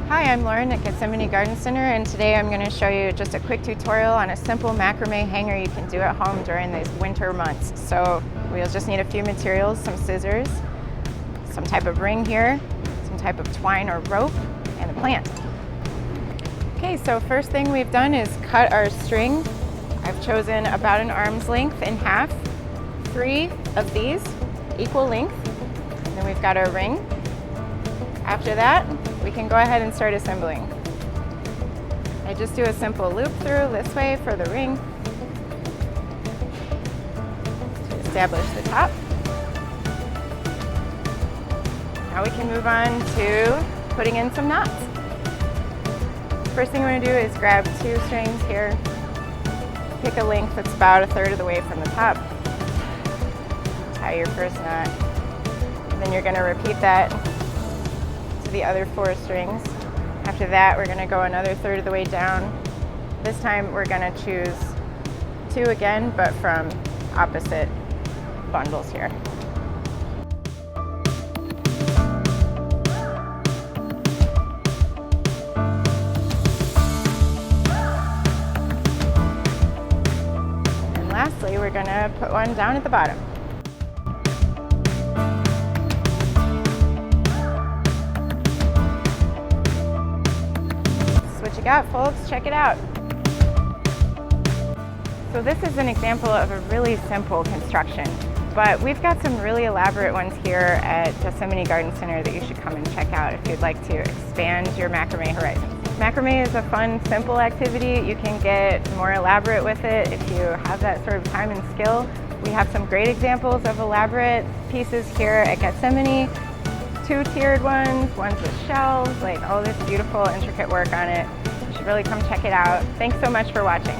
Hi, I'm Lauren at Gethsemane Garden Center, and today I'm going to show you just a quick tutorial on a simple macrame hanger you can do at home during these winter months. So we'll just need a few materials, some scissors, some type of ring here, some type of twine or rope, and a plant. Okay, so first thing we've done is cut our string. I've chosen about an arm's length in half, 3 of these, equal length. Then we've got our ring. After that, we can go ahead and start assembling. I just do a simple loop through this way for the ring to establish the top. Now we can move on to putting in some knots. First thing we're going to do is grab 2 strings here, pick a length that's about 1/3 of the way from the top, tie your first knot, then you're going to repeat that to the other 4 strings. After that, we're going to go another 1/3 of the way down. This time we're going to choose 2 again, but from opposite bundles here. And lastly, we're going to put one down at the bottom. What you got, folks? Check it out. So this is an example of a really simple construction, but we've got some really elaborate ones here at Gethsemane Garden Center that you should come and check out if you'd like to expand your macrame horizons. Macrame is a fun, simple activity. You can get more elaborate with it if you have that sort of time and skill. We have some great examples of elaborate pieces here at Gethsemane. 2-tiered ones with shells, like all this beautiful intricate work on it. You should really come check it out. Thanks so much for watching.